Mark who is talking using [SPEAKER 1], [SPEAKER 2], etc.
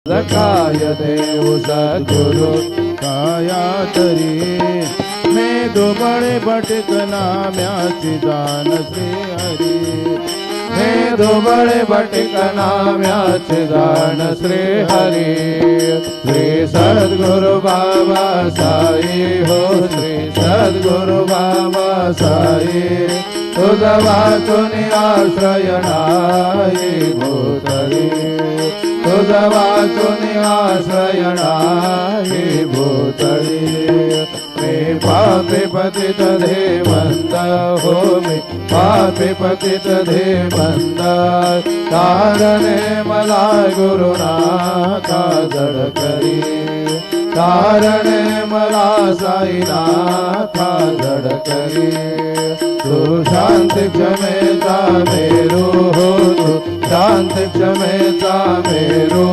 [SPEAKER 1] काय देव सद्गुरु काया तरी मे दुबळे भटकना म्याची दान श्री हरी मे दुबळे भटकना म्याची दान श्री हरी श्री सद्गुरु बाबा साई हो श्री सद्गुरु बाबा साई तुझा वाचून आश्रय नाही भूतली तुझा वाचून आश्रय नाही भूतली मी पापी पतित धेमंत हो मी पापी पतित धेमंत तारणे मला गुरुनाथा जड करी तारणे मला साईनाथा जड करी तू शांती क्षमेचा मेरू हो तू शांती क्षमेचा मेरू